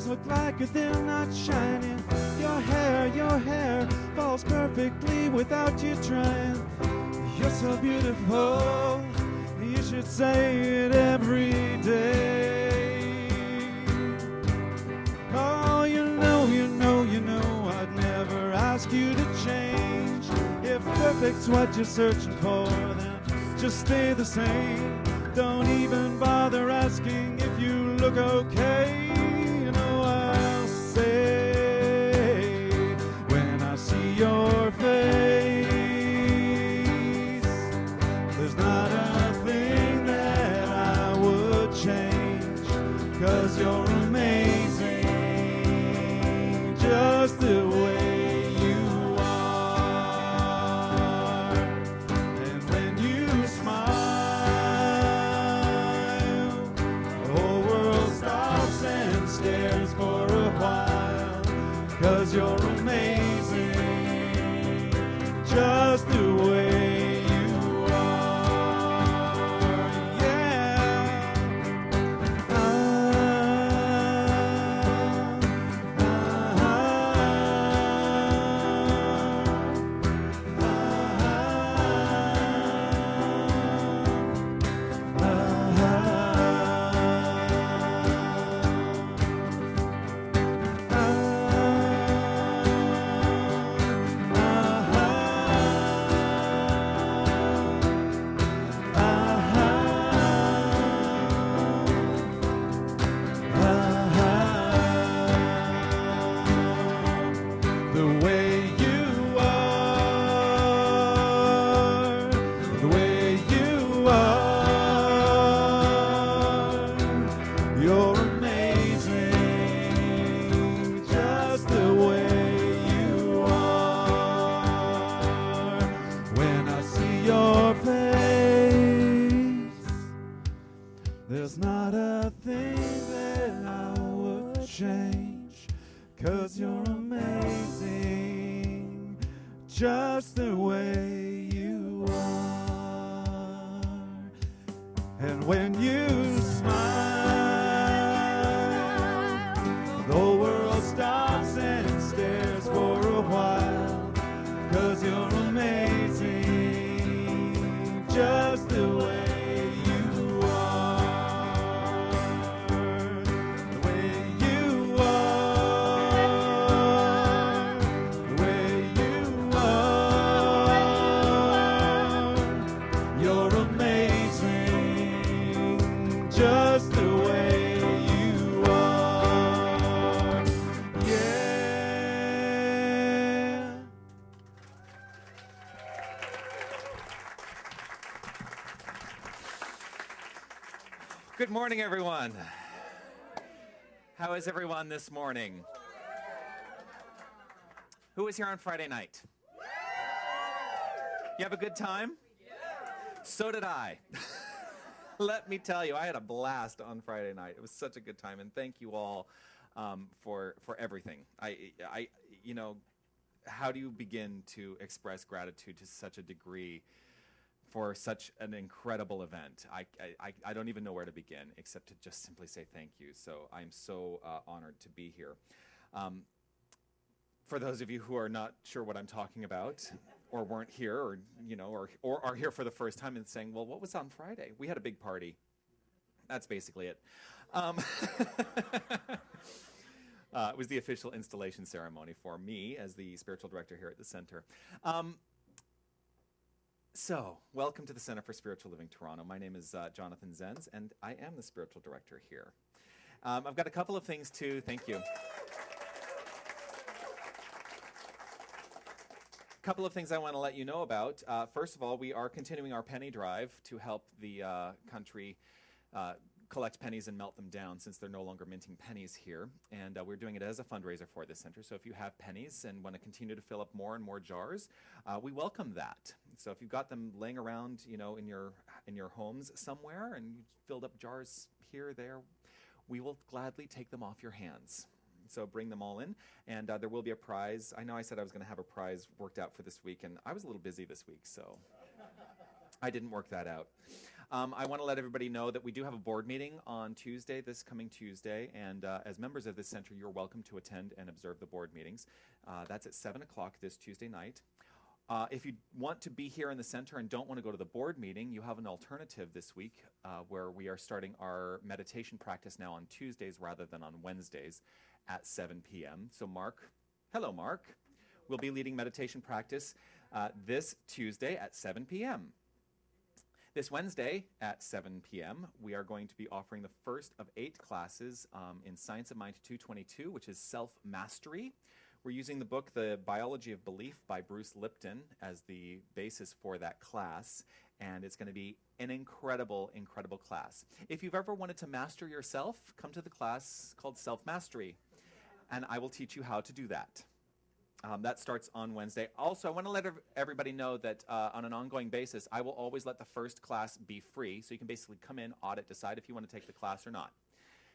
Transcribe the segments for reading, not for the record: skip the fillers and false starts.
eyes look like they're not shining. Your hair falls perfectly without you trying. You're so beautiful, you should say it every day. Oh, you know, I'd never ask you to change. If perfect's what you're searching for, then just stay the same. Don't even bother asking if you look okay. You know I'll say when I see your face, there's not a thing that I would change, 'cause you're amazing just the way you are. And when you smile, the whole world stops and stares for a while, 'cause you're amazing just the way you are. Yeah. The way you are, the way you are, you're amazing just the way you are. When I see your face, there's not a thing that I would change, 'cause you're amazing just the way you are. And when you smile, the whole world stops and stares for a while, 'cause you're amazing just the way you are. The way you are, the way you are, you're amazing just the way you are. Yeah. Good morning, everyone. How is everyone this morning? Who was here on Friday night? You have a good time? So did I. Let me tell you, I had a blast on Friday night. It was such a good time, and thank you all for everything. You know, how do you begin to express gratitude to such a degree for such an incredible event? I don't even know where to begin except to just simply say thank you. So I'm so honored to be here. For those of you who are not sure what I'm talking about, or weren't here, or or are here for the first time and saying, well, what was on Friday? We had a big party. That's basically it. It was the official installation ceremony for me as the spiritual director here at the center. So, welcome to the Center for Spiritual Living Toronto. My name is Jonathan Zenz, and I am the spiritual director here. I've got a couple of things to thank you. Couple of things I want to let you know about. First of all, we are continuing our penny drive to help the country collect pennies and melt them down, since they're no longer minting pennies here. And we're doing it as a fundraiser for this center. So if you have pennies and want to continue to fill up more and more jars, we welcome that. So if you've got them laying around, in your homes somewhere, and you filled up jars here, there, we will gladly take them off your hands. So bring them all in, and there will be a prize. I know I said I was going to have a prize worked out for this week, and I was a little busy this week, so I didn't work that out. I want to let everybody know that we do have a board meeting on Tuesday, this coming Tuesday, and as members of this center, you're welcome to attend and observe the board meetings. That's at 7 o'clock this Tuesday night. If you want to be here in the center and don't want to go to the board meeting, you have an alternative this week where we are starting our meditation practice now on Tuesdays rather than on Wednesdays at 7 p.m. So Mark, hello Mark, will be leading meditation practice this Tuesday at 7 p.m. This Wednesday at 7 p.m., we are going to be offering the first of 8 classes in Science of Mind 222, which is self-mastery. We're using the book, The Biology of Belief by Bruce Lipton, as the basis for that class, and it's going to be an incredible, incredible class. If you've ever wanted to master yourself, come to the class called Self-Mastery, and I will teach you how to do that. That starts on Wednesday. Also, I want to let everybody know that on an ongoing basis, I will always let the first class be free, so you can basically come in, audit, decide if you want to take the class or not.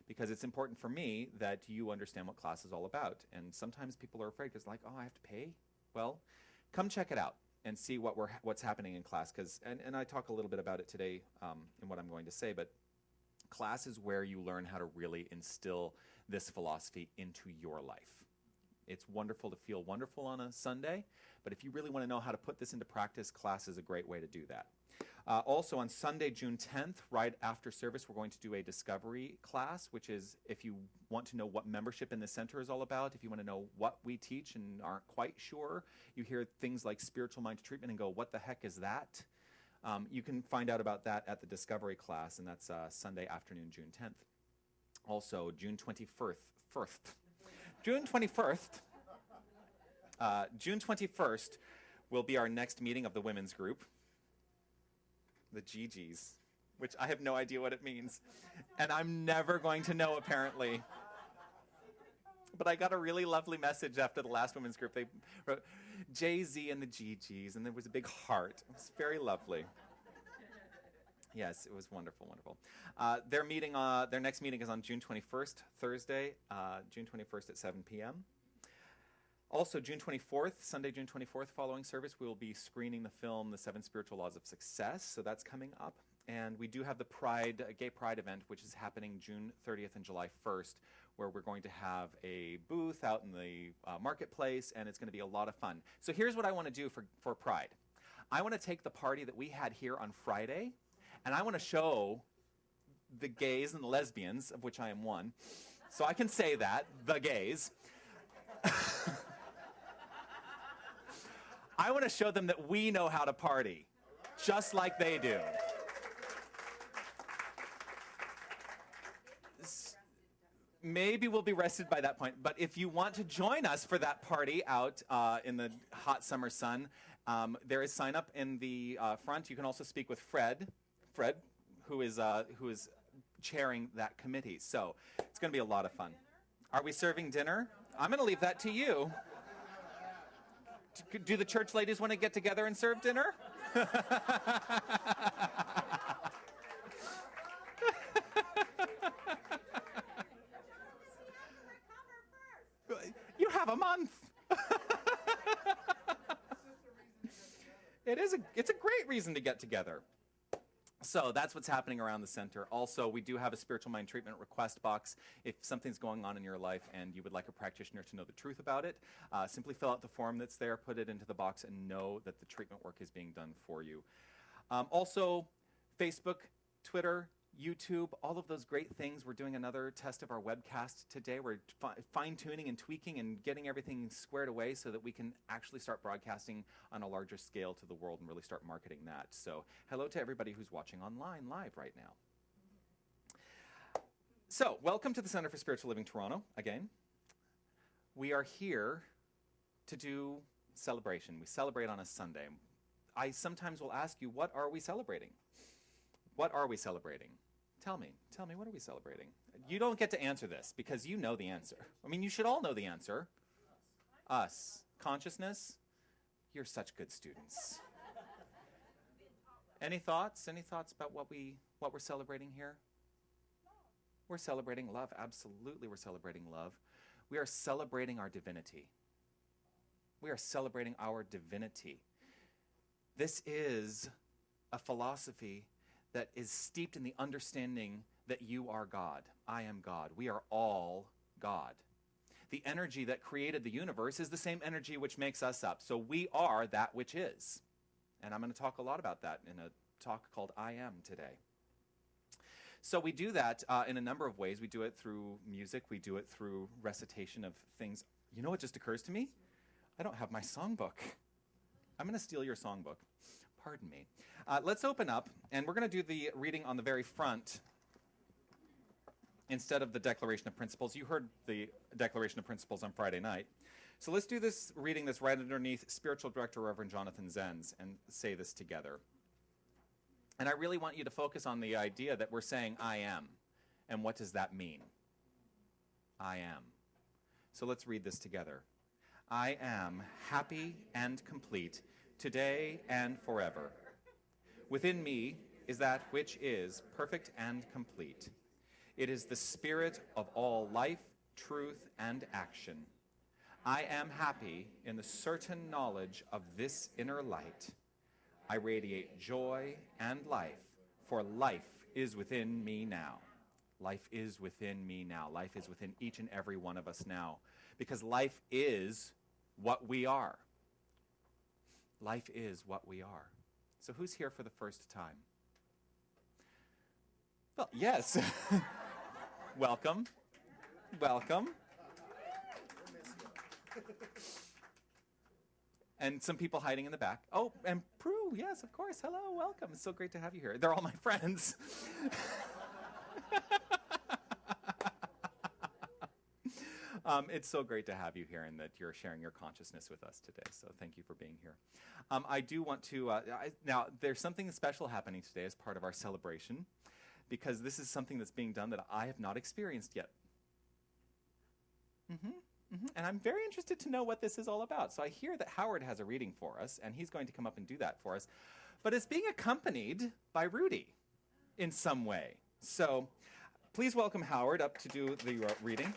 Because it's important for me that you understand what class is all about. And sometimes people are afraid because like, oh, I have to pay? Well, come check it out and see what's happening in class. And I talk a little bit about it today in what I'm going to say, but class is where you learn how to really instill this philosophy into your life. It's wonderful to feel wonderful on a Sunday, but if you really want to know how to put this into practice, class is a great way to do that. Also on Sunday, June 10th, right after service, we're going to do a discovery class, which is if you want to know what membership in the center is all about, if you want to know what we teach and aren't quite sure, you hear things like spiritual mind treatment and go, what the heck is that? You can find out about that at the discovery class, and that's Sunday afternoon, June 10th. Also, June 21st will be our next meeting of the women's group, the GGs, which I have no idea what it means, and I'm never going to know apparently. But I got a really lovely message after the last women's group. They wrote Jay-Z and the GGs, and there was a big heart. It was very lovely. Yes, it was wonderful, wonderful. Their next meeting is on June 21st, Thursday, June 21st at 7 p.m. Also, June 24th, Sunday, June 24th, following service, we will be screening the film, The 7 Spiritual Laws of Success. So that's coming up. And we do have the Gay Pride event, which is happening June 30th and July 1st, where we're going to have a booth out in the marketplace, and it's going to be a lot of fun. So here's what I want to do for Pride. I want to take the party that we had here on Friday, and I want to show the gays and the lesbians, of which I am one, so I can say that, the gays. I want to show them that we know how to party, just like they do. Maybe we'll be rested by that point, but if you want to join us for that party out in the hot summer sun, there is sign up in the front. You can also speak with Fred, who is chairing that committee. So it's going to be a lot of fun. Are we serving dinner? I'm going to leave that to you. Do the church ladies want to get together and serve dinner? You have a month. It's a great reason to get together. So that's what's happening around the center. Also, we do have a spiritual mind treatment request box. If something's going on in your life and you would like a practitioner to know the truth about it, simply fill out the form that's there, put it into the box, and know that the treatment work is being done for you. Also, Facebook, Twitter, YouTube, all of those great things. We're doing another test of our webcast today. We're fine-tuning and tweaking and getting everything squared away so that we can actually start broadcasting on a larger scale to the world and really start marketing that. So hello to everybody who's watching online live right now. So welcome to the Center for Spiritual Living Toronto again. We are here to do celebration. We celebrate on a Sunday. I sometimes will ask you, what are we celebrating? What are we celebrating? Tell me, what are we celebrating? You don't get to answer this because you know the answer. I mean, you should all know the answer. Us. Consciousness? You're such good students. Any thoughts? Any thoughts about what we're celebrating here? We're celebrating love. Absolutely, we're celebrating love. We are celebrating our divinity. We are celebrating our divinity. This is a philosophy that is steeped in the understanding that you are God. I am God. We are all God. The energy that created the universe is the same energy which makes us up. So we are that which is. And I'm going to talk a lot about that in a talk called I Am today. So we do that in a number of ways. We do it through music. We do it through recitation of things. You know what just occurs to me? I don't have my songbook. I'm going to steal your songbook. Pardon me. Let's open up, and we're going to do the reading on the very front instead of the Declaration of Principles. You heard the Declaration of Principles on Friday night. So let's do this reading that's right underneath Spiritual Director Reverend Jonathan Zenz and say this together. And I really want you to focus on the idea that we're saying I am. And what does that mean? I am. So let's read this together. I am happy and complete today and forever. Within me is that which is perfect and complete. It is the spirit of all life, truth, and action. I am happy in the certain knowledge of this inner light. I radiate joy and life, for life is within me now. Life is within me now. Life is within each and every one of us now, because life is what we are. Life is what we are. So who's here for the first time? Well, yes. Welcome. Welcome. And some people hiding in the back. Oh, and Prue, yes, of course. Hello, welcome. It's so great to have you here. They're all my friends. It's so great to have you here and that you're sharing your consciousness with us today. So thank you for being here. I do want to, now there's something special happening today as part of our celebration, because this is something that's being done that I have not experienced yet. And I'm very interested to know what this is all about. So I hear that Howard has a reading for us, and he's going to come up and do that for us. But it's being accompanied by Rudy in some way. So please welcome Howard up to do the reading.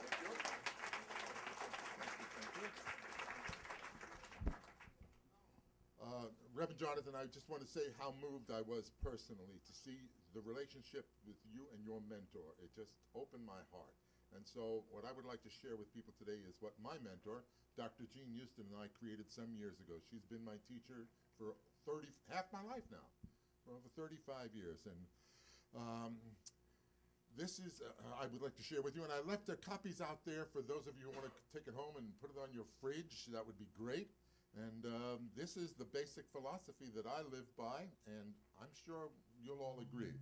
Reverend Jonathan, I just want to say how moved I was personally to see the relationship with you and your mentor. It just opened my heart. And so what I would like to share with people today is what my mentor, Dr. Jean Houston, and I created some years ago. She's been my teacher for half my life now, for over 35 years. And this is, I would like to share with you. And I left copies out there for those of you who want to take it home and put it on your fridge. That would be great. And this is the basic philosophy that I live by, and I'm sure you'll all agree.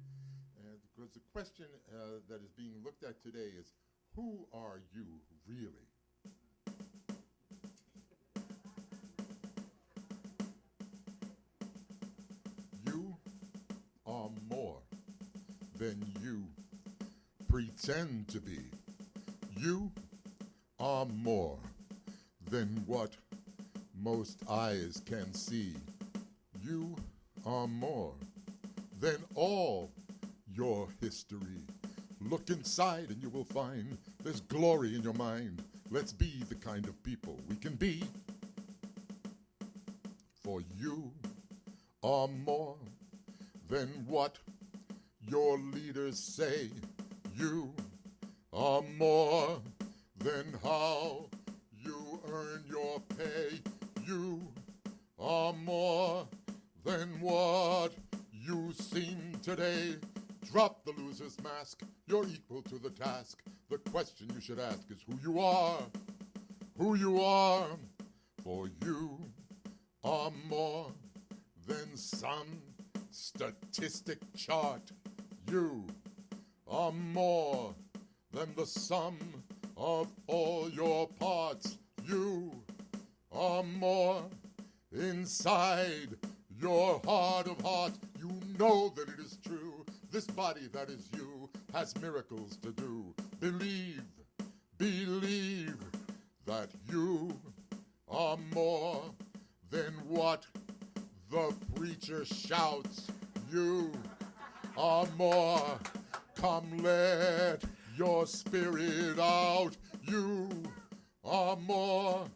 Because the question that is being looked at today is, who are you really? You are more than you pretend to be. You are more than what most eyes can see. You are more than all your history. Look inside and you will find there's glory in your mind. Let's be the kind of people we can be. For you are more than what your leaders say. You are more than how you earn your pay. You are more than what you seem today. Drop the loser's mask, you're equal to the task. The question you should ask is who you are. Who you are, for you are more than some statistic chart. You are more than the sum of all your parts. You are more inside your heart of hearts. You know that it is true. This body that is you has miracles to do. Believe, believe that you are more than what the preacher shouts. You are more. Come, let your spirit out. You are more.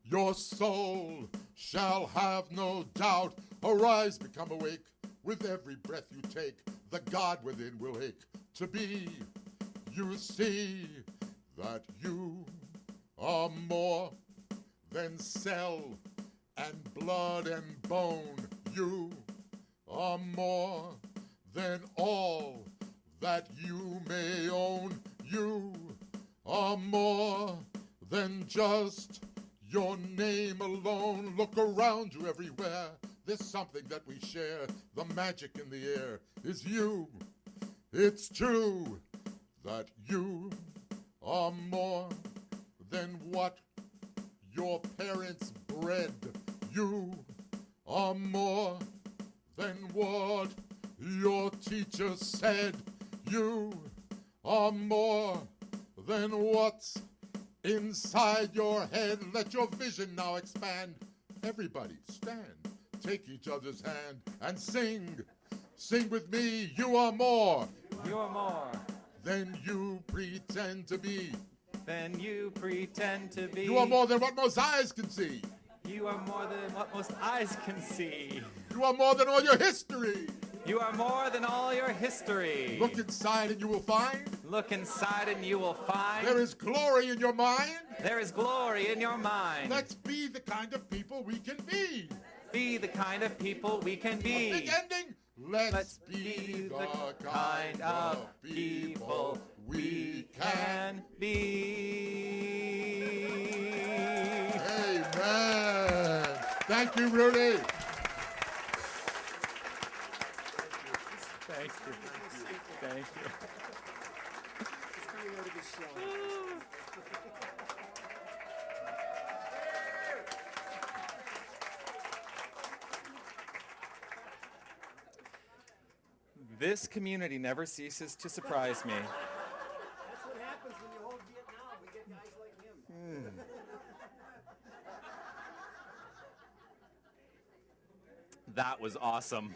Your soul shall have no doubt. Arise, become awake with every breath you take. the God within will ache to be. You see that you are more than cell and blood and bone. You are more than all that you may own. You are more than just your name alone. Look around you everywhere. There's something that we share. The magic in the air is you. It's true that you are more than what your parents bred. You are more than what your teacher said. You are more than what's inside your head. Let your vision now expand. Everybody stand, take each other's hand and sing. Sing with me. You are more. You are more than you pretend to be. than you pretend to be. You are more than what most eyes can see. You are more than what most eyes can see. You are more than all your history. You are more than all your history. Look inside and you will find. Look inside and you will find. There is glory in your mind. There is glory in your mind. Let's be the kind of people we can be. Be the kind of people we can be. Big ending. Let's be the kind of people we can be. Amen. Thank you, Rudy. Thank you. Thank you. It's coming out of his shell. This community never ceases to surprise me. That's what happens when you hold Vietnam. We get guys like him. That was awesome.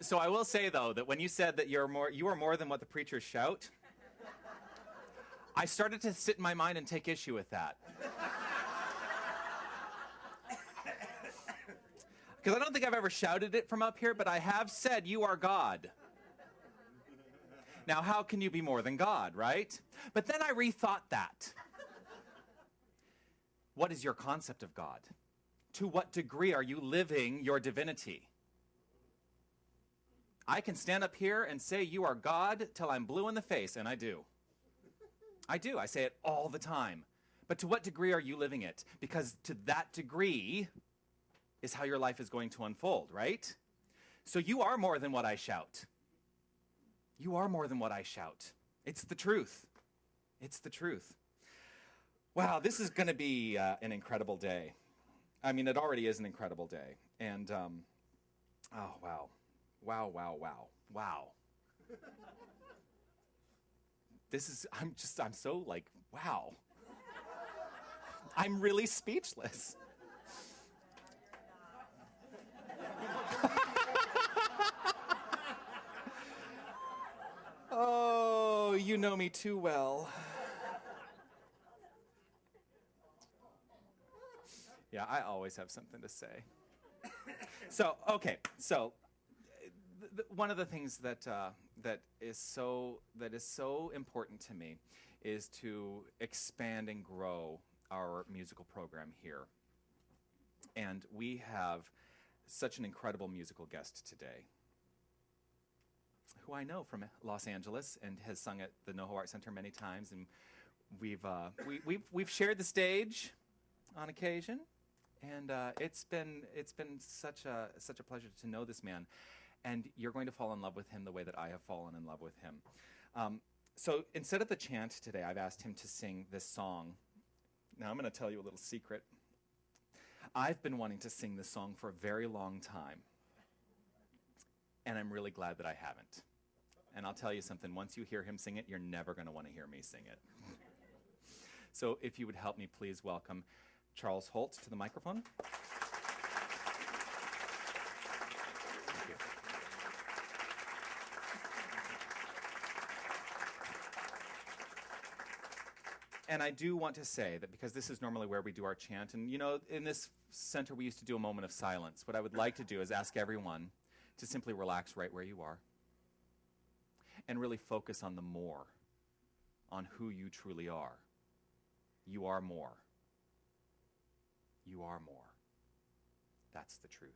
So I will say though that when you said that you are more than what the preachers shout, I started to sit in my mind and take issue with that. Because I don't think I've ever shouted it from up here, but I have said you are God. Now, how can you be more than God, right? But then I rethought that. What is your concept of God? To what degree are you living your divinity? I can stand up here and say you are God till I'm blue in the face, and I do. I do. I say it all the time. But to what degree are you living it? Because to that degree is how your life is going to unfold, right? So you are more than what I shout. You are more than what I shout. It's the truth. It's the truth. Wow, this is going to be an incredible day. I mean, it already is an incredible day. And, oh, wow. Wow, wow, wow. Wow. I'm so like, wow. I'm really speechless. Oh, you know me too well. Yeah, I always have something to say. So, okay, so one of the things that is so important to me is to expand and grow our musical program here. And we have such an incredible musical guest today, who I know from Los Angeles and has sung at the NoHo Art Center many times, and we've shared the stage on occasion, and it's been such a pleasure to know this man. And you're going to fall in love with him the way that I have fallen in love with him. So instead of the chant today, I've asked him to sing this song. Now I'm going to tell you a little secret. I've been wanting to sing this song for a very long time. And I'm really glad that I haven't. And I'll tell you something, once you hear him sing it, you're never going to want to hear me sing it. So if you would help me, please welcome Charles Holt to the microphone. And I do want to say that because this is normally where we do our chant, and in this center we used to do a moment of silence. What I would like to do is ask everyone to simply relax right where you are and really focus on the more, on who you truly are. You are more. You are more. That's the truth.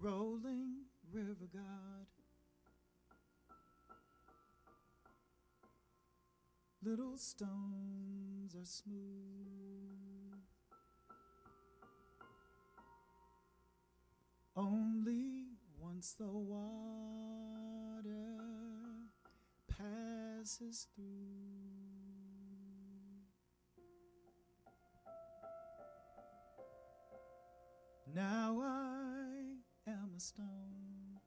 Rolling river god, little stones are smooth, only once the water passes through. Now I am a stone,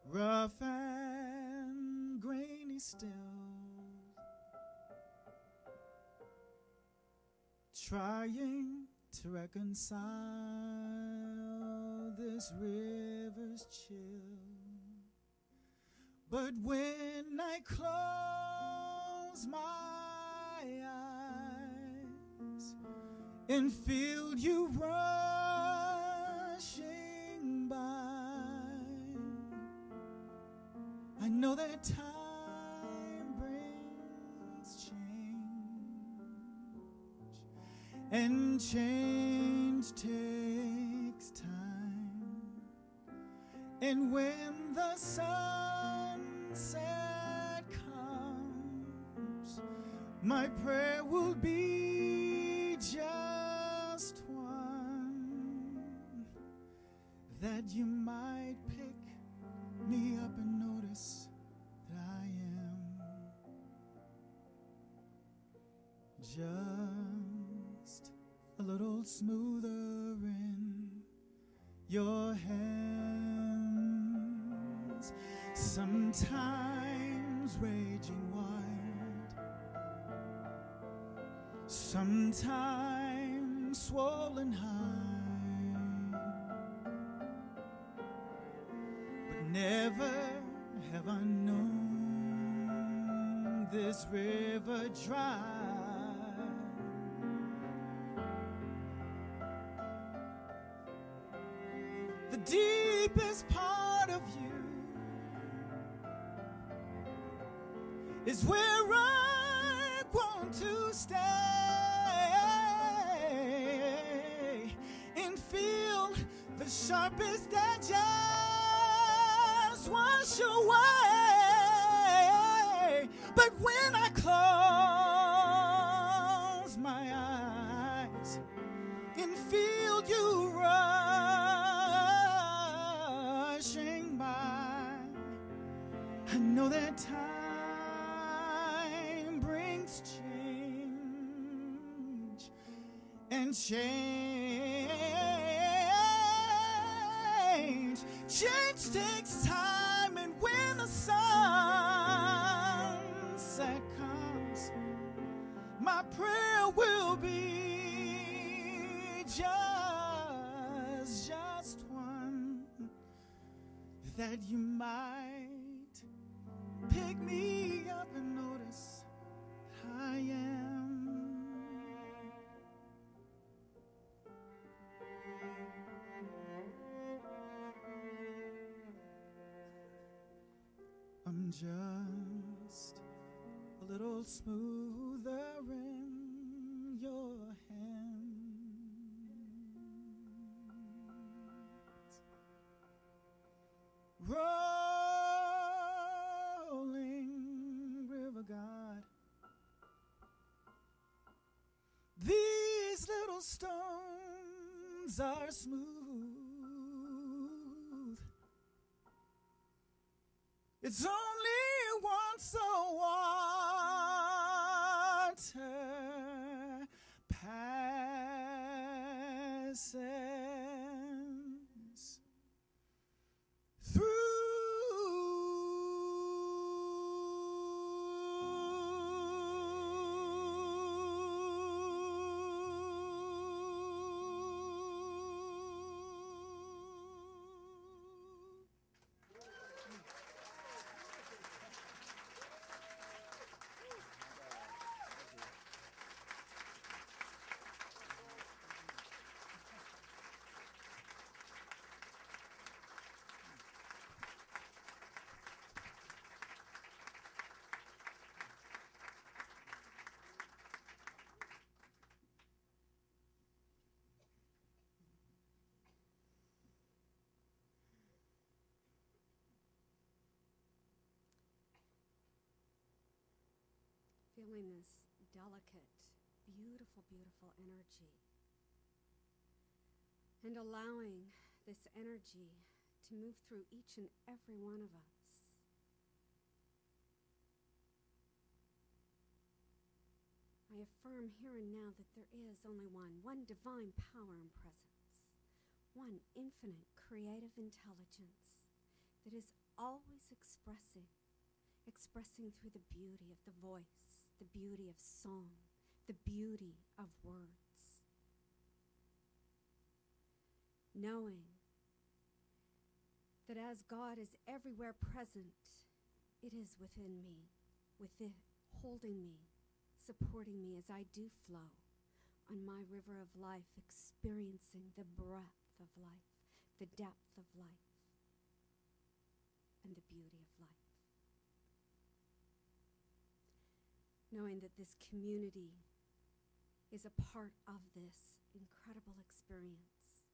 rough and grainy still, trying to reconcile this river's chill. But when I close my eyes and feel you rushing by, I know that time brings change, and change takes time. And when the sunset comes, my prayer will be just one, that you might pick me up and notice that I am just a little smoother in your hands, sometimes raging wild, sometimes swollen high, but never have I known this river dry. The deepest part of you is where I want to stay and feel the sharpest edges wash away. But when I close my eyes and feel you rushing by, I know that time brings change, and change takes time. And when the sunset comes, my prayer will be just one, that you might pick me up and notice that I am I'm just a little smoother in your hands. Rolling river god, these little stones winds are smooth. It's only once the water passes through. Feeling this delicate, beautiful, beautiful energy. And allowing this energy to move through each and every one of us. I affirm here and now that there is only one divine power and presence, one infinite creative intelligence that is always expressing through the beauty of the voice, the beauty of song, the beauty of words. Knowing that as God is everywhere present, it is within me, holding me, supporting me as I do flow on my river of life, experiencing the breadth of life, the depth of life, and the beauty of life. Knowing that this community is a part of this incredible experience.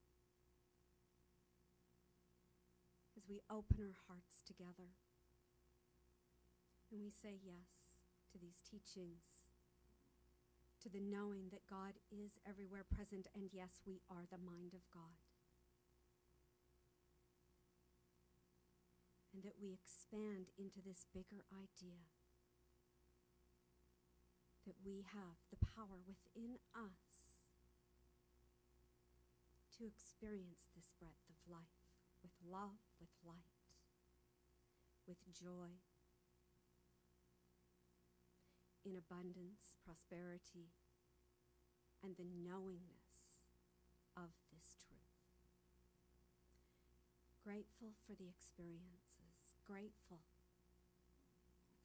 As we open our hearts together and we say yes to these teachings, to the knowing that God is everywhere present, and yes, we are the mind of God. And that we expand into this bigger idea that we have the power within us to experience this breadth of life with love, with light, with joy, in abundance, prosperity, and the knowingness of this truth. Grateful for the experiences, grateful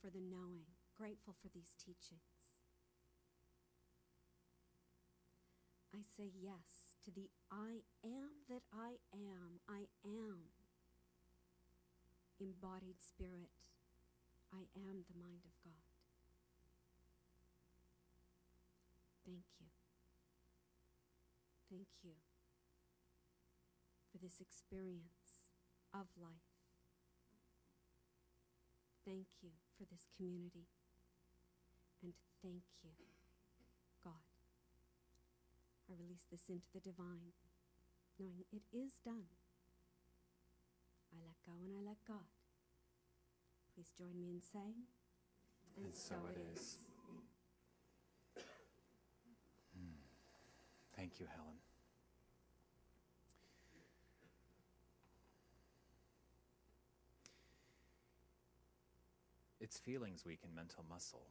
for the knowing, grateful for these teachings. I say yes to the I am that I am. I am embodied spirit. I am the mind of God. Thank you. Thank you for this experience of life. Thank you for this community. And thank you, God. I release this into the divine, knowing it is done. I let go and I let God. Please join me in saying, and so it is. Thank you, Helen. It's Feelings Week in Mental Muscle.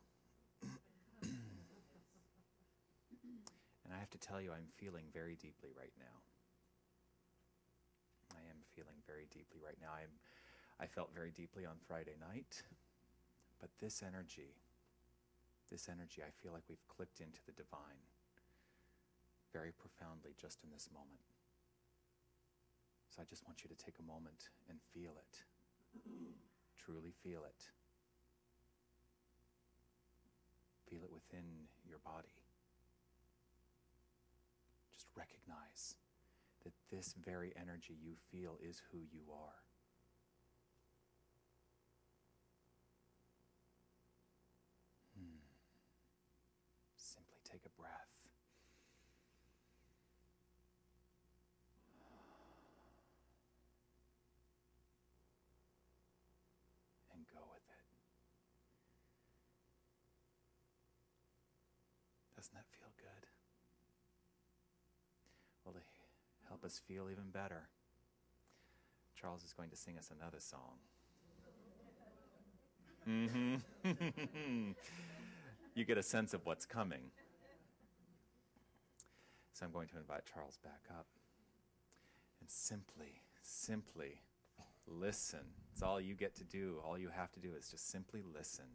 And I have to tell you, I'm feeling very deeply right now. I am feeling very deeply right now. I felt very deeply on Friday night, but this energy, I feel like we've clicked into the divine very profoundly just in this moment. So I just want you to take a moment and feel it. Truly feel it. Feel it within your body. Just recognize that this very energy you feel is who you are. Simply take a breath. Doesn't that feel good? Well, to help us feel even better, Charles is going to sing us another song. You get a sense of what's coming. So I'm going to invite Charles back up and simply listen. It's all you get to do. All you have to do is just simply listen.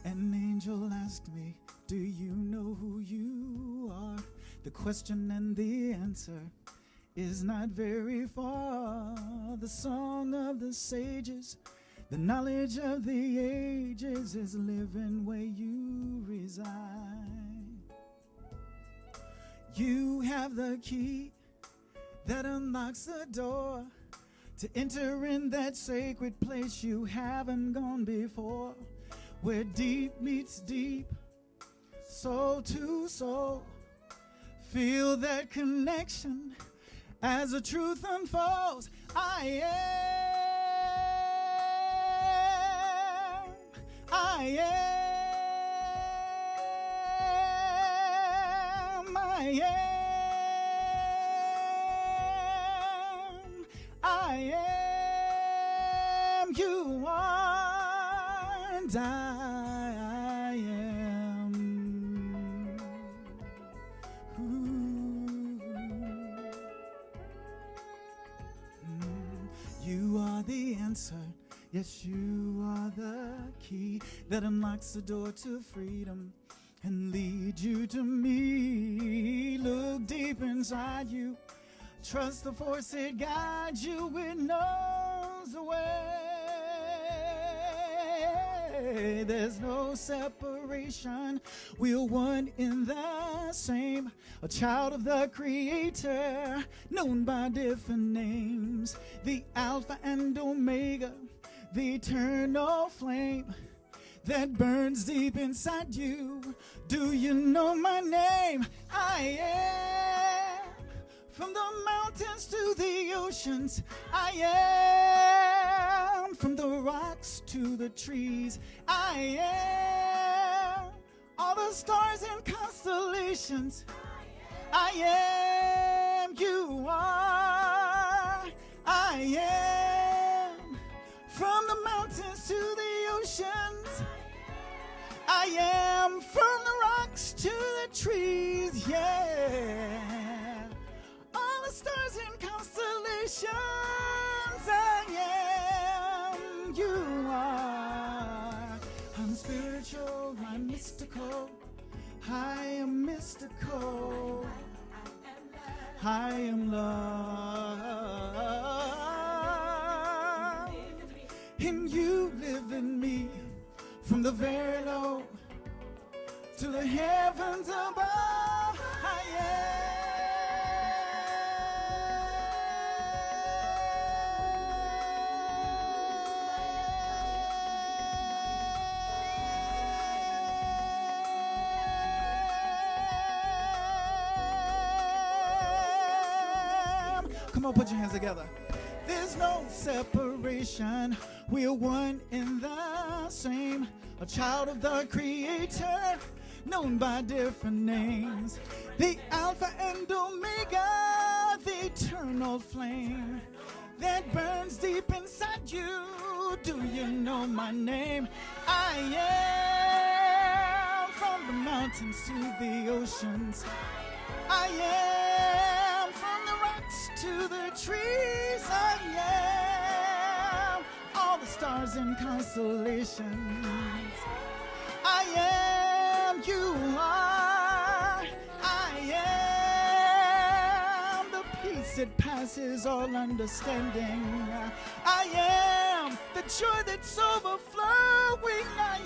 An angel asked me, do you know who you are? The question and the answer is not very far. The song of the sages, the knowledge of the ages is living where you reside. You have the key that unlocks the door to enter in that sacred place you haven't gone before, where deep meets deep, soul to soul. Feel that connection as the truth unfolds. I am, you are, and I am. You are the answer. Yes, you are the key that unlocks the door to freedom and leads you to me. Look deep inside you. Trust the force that guides you. It knows the way. There's no separation. We're one in the same. A child of the Creator, known by different names. The Alpha and Omega, the eternal flame that burns deep inside you. Do you know my name? I am. From the mountains to the oceans, I am. From the rocks to the trees, I am. All the stars and constellations, I am. You are, I am. From the mountains to the oceans, I am. From the rocks to the trees, yeah. All the stars and constellations, I am. You are. I'm spiritual, I'm mystical. I am mystical. I am love. And you live in me. From the very low to the heavens above, I am. Come on, put your hands together. There's no separation. We're one in the same. A child of the Creator, known by different names. The Alpha and Omega, the eternal flame that burns deep inside you. Do you know my name? I am. From the mountains to the oceans, I am. From the rocks to the trees, I am. All the stars and constellations, I am. You are, I am. The peace that passes all understanding. I am the joy that's overflowing. I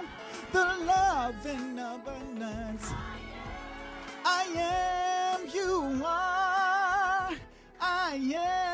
am the love in abundance. I am, you are, I am.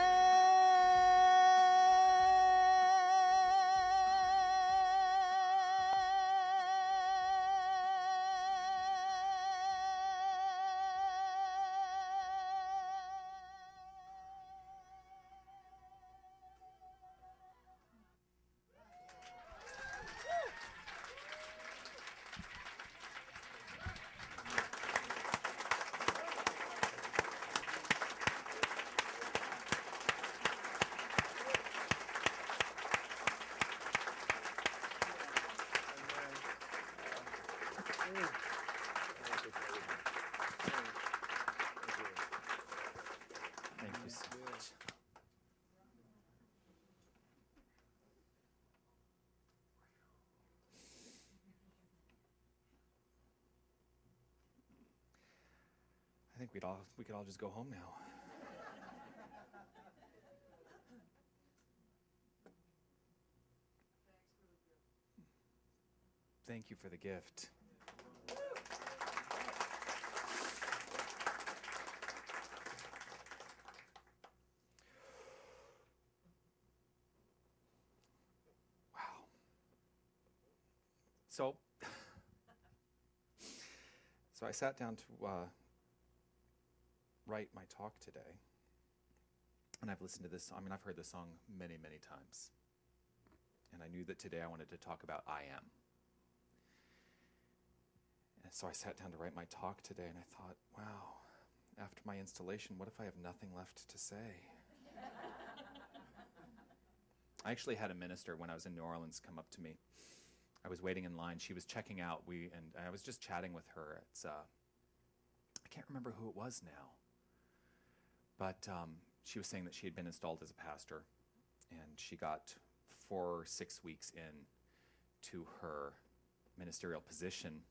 Thank you so much. I think we could all just go home now. Thank you for the gift. Wow. So I sat down to write my talk today, and I've listened to this. I mean, I've heard this song many, many times, and I knew that today I wanted to talk about I am. And so I sat down to write my talk today, and I thought, wow, after my installation, what if I have nothing left to say? I actually had a minister when I was in New Orleans come up to me. I was waiting in line. She was checking out. And I was just chatting with her. I can't remember who it was now. But she was saying that she had been installed as a pastor, and she got 4 or 6 weeks in to her ministerial position,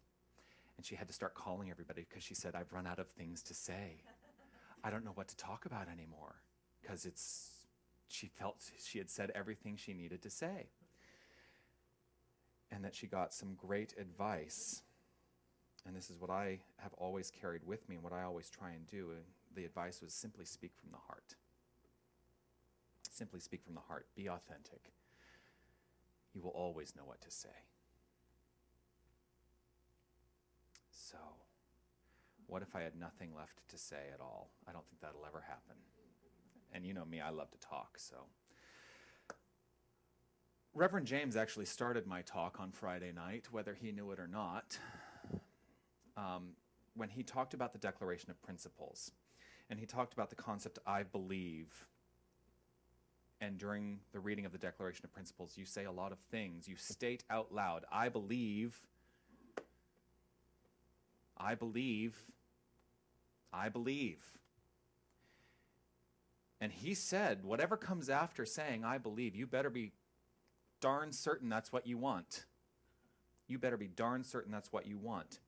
and she had to start calling everybody because she said, I've run out of things to say. I don't know what to talk about anymore, because she felt she had said everything she needed to say, and that she got some great advice. And this is what I have always carried with me and what I always try and do. And the advice was simply speak from the heart. Simply speak from the heart. Be authentic. You will always know what to say. So, what if I had nothing left to say at all? I don't think that'll ever happen. And you know me, I love to talk, so. Reverend James actually started my talk on Friday night, whether he knew it or not, when he talked about the Declaration of Principles. And he talked about the concept, I believe. And during the reading of the Declaration of Principles, you say a lot of things. You state out loud, I believe, I believe, I believe. And he said, whatever comes after saying, I believe, you better be darn certain that's what you want. You better be darn certain that's what you want.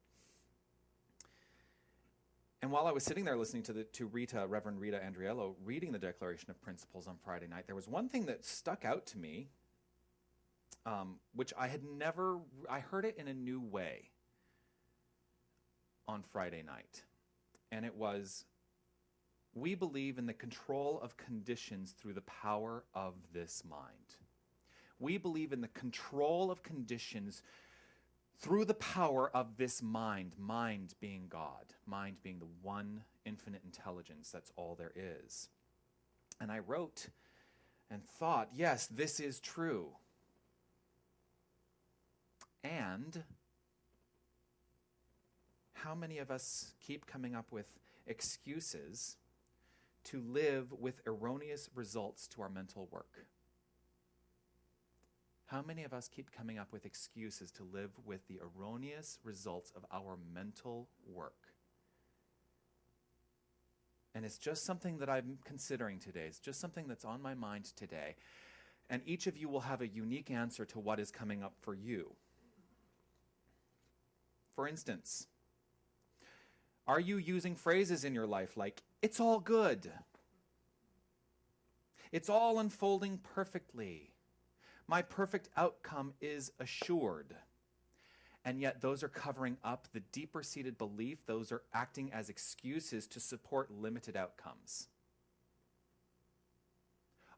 And while I was sitting there listening to Reverend Rita Andriello, reading the Declaration of Principles on Friday night, there was one thing that stuck out to me, which I heard it in a new way on Friday night. And it was, we believe in the control of conditions through the power of this mind. We believe in the control of conditions through the power of this mind, mind being God, mind being the one infinite intelligence, that's all there is. And I wrote and thought, yes, this is true. And how many of us keep coming up with excuses to live with erroneous results to our mental work? How many of us keep coming up with excuses to live with the erroneous results of our mental work? And it's just something that I'm considering today. It's just something that's on my mind today. And each of you will have a unique answer to what is coming up for you. For instance, Are you using phrases in your life like, it's all good? It's all unfolding perfectly. My perfect outcome is assured. And yet those are covering up the deeper-seated belief. Those are acting as excuses to support limited outcomes.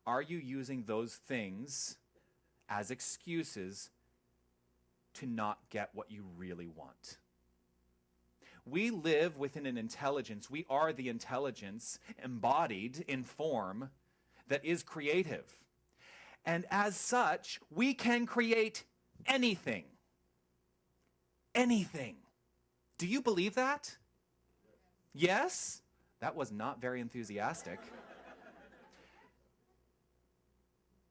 Are you using those things as excuses to not get what you really want? We live within an intelligence. We are the intelligence embodied in form that is creative. And as such, we can create anything. Anything. Do you believe that? Yes? That was not very enthusiastic.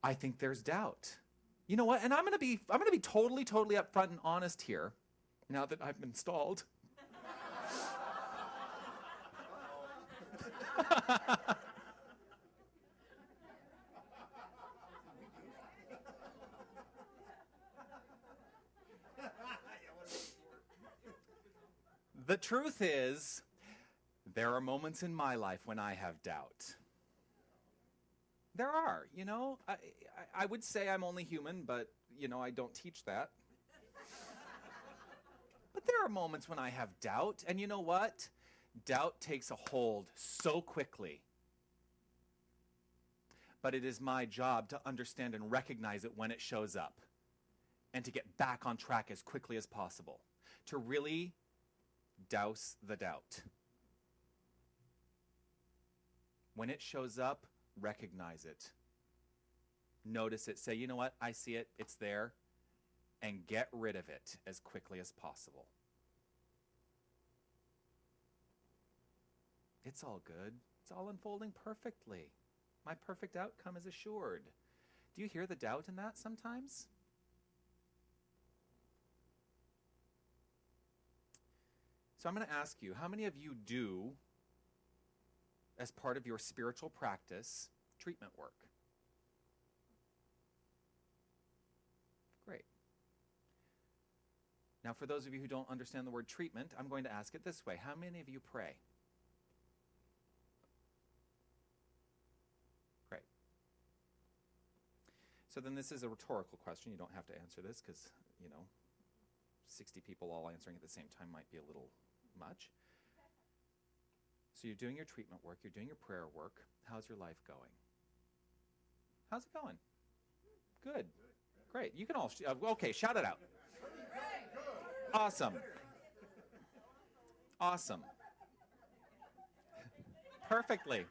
I think there's doubt. You know what? And I'm going to be totally upfront and honest here now that I've been stalled. The truth is, there are moments in my life when I have doubt. There are, you know. I would say I'm only human, but, you know, I don't teach that. But there are moments when I have doubt, and you know what? Doubt takes a hold so quickly. But it is my job to understand and recognize it when it shows up, and to get back on track as quickly as possible, to really douse the doubt. When it shows up, recognize it. Notice it. Say, you know what? I see it. It's there. And get rid of it as quickly as possible. It's all good. It's all unfolding perfectly. My perfect outcome is assured. Do you hear the doubt in that sometimes? So I'm going to ask you, how many of you do, as part of your spiritual practice, treatment work? Great. Now, for those of you who don't understand the word treatment, I'm going to ask it this way. How many of you pray? Great. So then this is a rhetorical question. You don't have to answer this because, 60 people all answering at the same time might be a little much. So you're doing your treatment work, you're doing your prayer work. How's your life going? How's it going? Good. Great. You can all, okay, shout it out. Awesome. Awesome. Perfectly.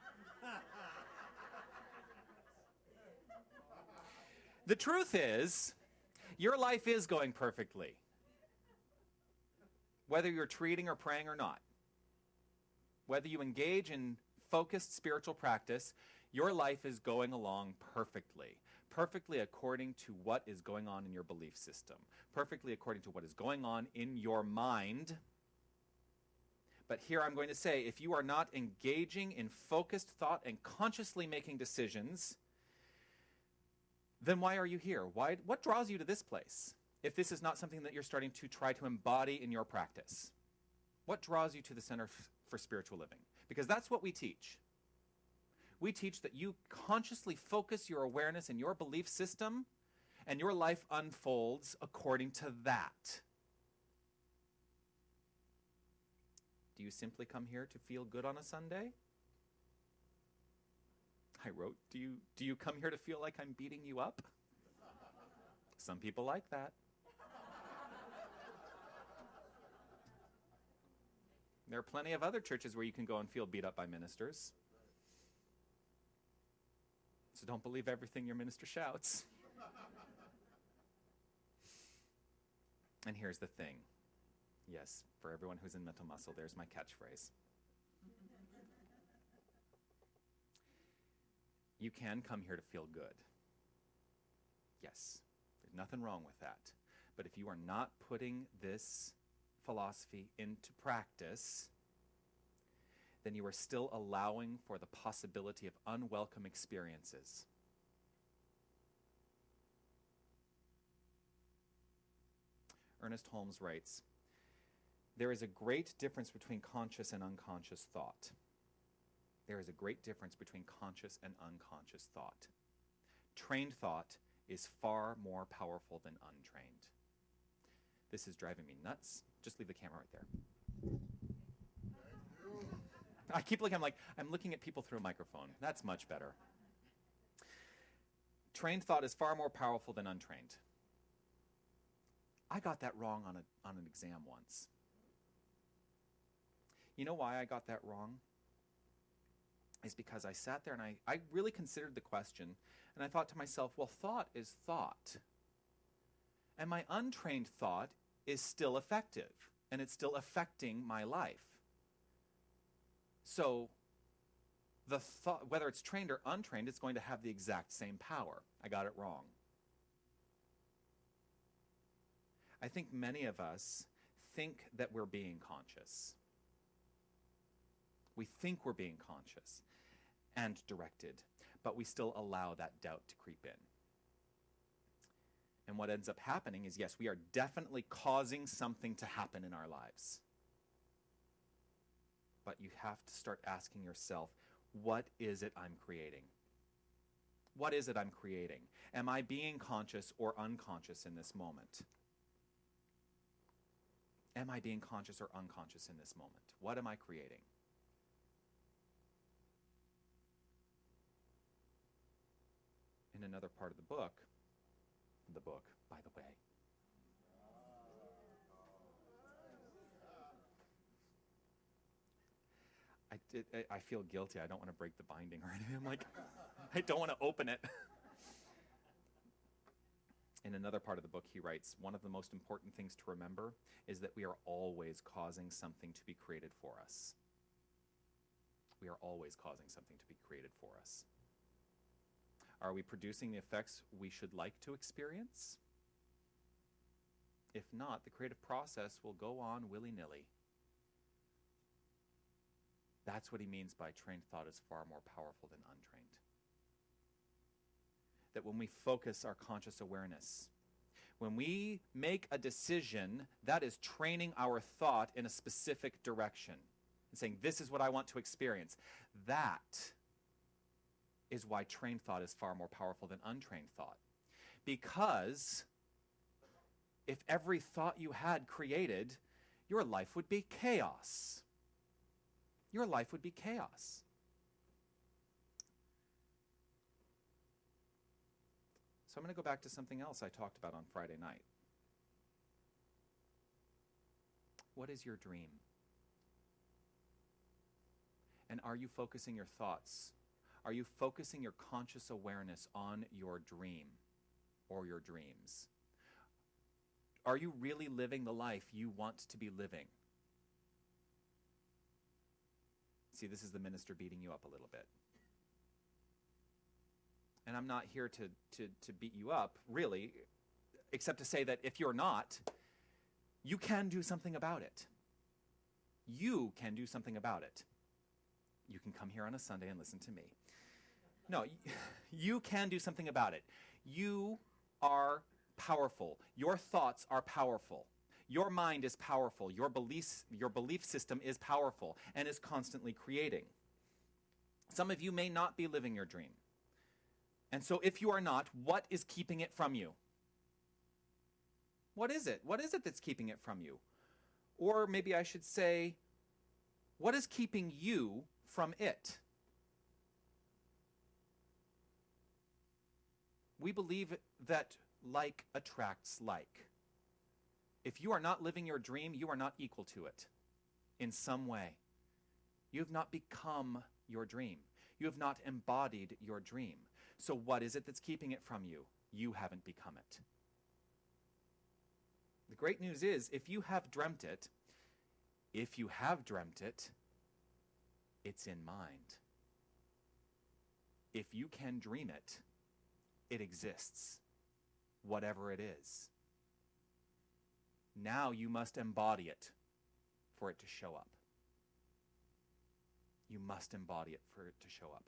The truth is, your life is going perfectly, whether you're treating or praying or not. Whether you engage in focused spiritual practice, your life is going along perfectly according to what is going on in your belief system, perfectly according to what is going on in your mind. But here I'm going to say, if you are not engaging in focused thought and consciously making decisions, then why are you here? What draws you to this place if this is not something that you're starting to try to embody in your practice? What draws you to the Center for Spiritual Living? Because that's what we teach. We teach that you consciously focus your awareness in your belief system, and your life unfolds according to that. Do you simply come here to feel good on a Sunday? I wrote, do you come here to feel like I'm beating you up? Some people like that. There are plenty of other churches where you can go and feel beat up by ministers. So don't believe everything your minister shouts. And here's the thing. Yes, for everyone who's in mental muscle, there's my catchphrase. You can come here to feel good. Yes, there's nothing wrong with that. But if you are not putting this philosophy into practice, then you are still allowing for the possibility of unwelcome experiences. Ernest Holmes writes, There is a great difference between conscious and unconscious thought. There is a great difference between conscious and unconscious thought. Trained thought is far more powerful than untrained. This is driving me nuts. Just leave the camera right there. I keep looking, I'm looking at people through a microphone. That's much better. Trained thought is far more powerful than untrained. I got that wrong on an exam once. You know why I got that wrong? Is because I sat there and I really considered the question, and I thought to myself, well, thought is thought. And my untrained thought is still effective, and it's still affecting my life. So the thought, whether it's trained or untrained, it's going to have the exact same power. I got it wrong. I think many of us think that we're being conscious. We think we're being conscious and directed, but we still allow that doubt to creep in. And what ends up happening is, yes, we are definitely causing something to happen in our lives. But you have to start asking yourself, what is it I'm creating? What is it I'm creating? Am I being conscious or unconscious in this moment? Am I being conscious or unconscious in this moment? What am I creating? In another part of the book, by the way, I feel guilty. I don't want to break the binding or anything. I'm like, I don't want to open it. In another part of the book, he writes, one of the most important things to remember is that we are always causing something to be created for us. We are always causing something to be created for us. Are we producing the effects we should like to experience? If not, the creative process will go on willy-nilly. That's what he means by trained thought is far more powerful than untrained. That when we focus our conscious awareness, when we make a decision, that is training our thought in a specific direction and saying, this is what I want to experience. That is why trained thought is far more powerful than untrained thought. Because if every thought you had created, your life would be chaos. Your life would be chaos. So I'm going to go back to something else I talked about on Friday night. What is your dream? And are you focusing your thoughts? Are you focusing your conscious awareness on your dream or your dreams? Are you really living the life you want to be living? See, this is the minister beating you up a little bit. And I'm not here to beat you up, really, except to say that if you're not, you can do something about it. You can do something about it. You can come here on a Sunday and listen to me. No, you can do something about it. You are powerful. Your thoughts are powerful. Your mind is powerful. Your belief system is powerful and is constantly creating. Some of you may not be living your dream. And so if you are not, what is keeping it from you? What is it? What is it that's keeping it from you? Or maybe I should say, what is keeping you from it? We believe that like attracts like. If you are not living your dream, you are not equal to it in some way. You have not become your dream. You have not embodied your dream. So what is it that's keeping it from you? You haven't become it. The great news is, if you have dreamt it, it's in mind. If you can dream it, it exists, whatever it is. Now you must embody it for it to show up. You must embody it for it to show up.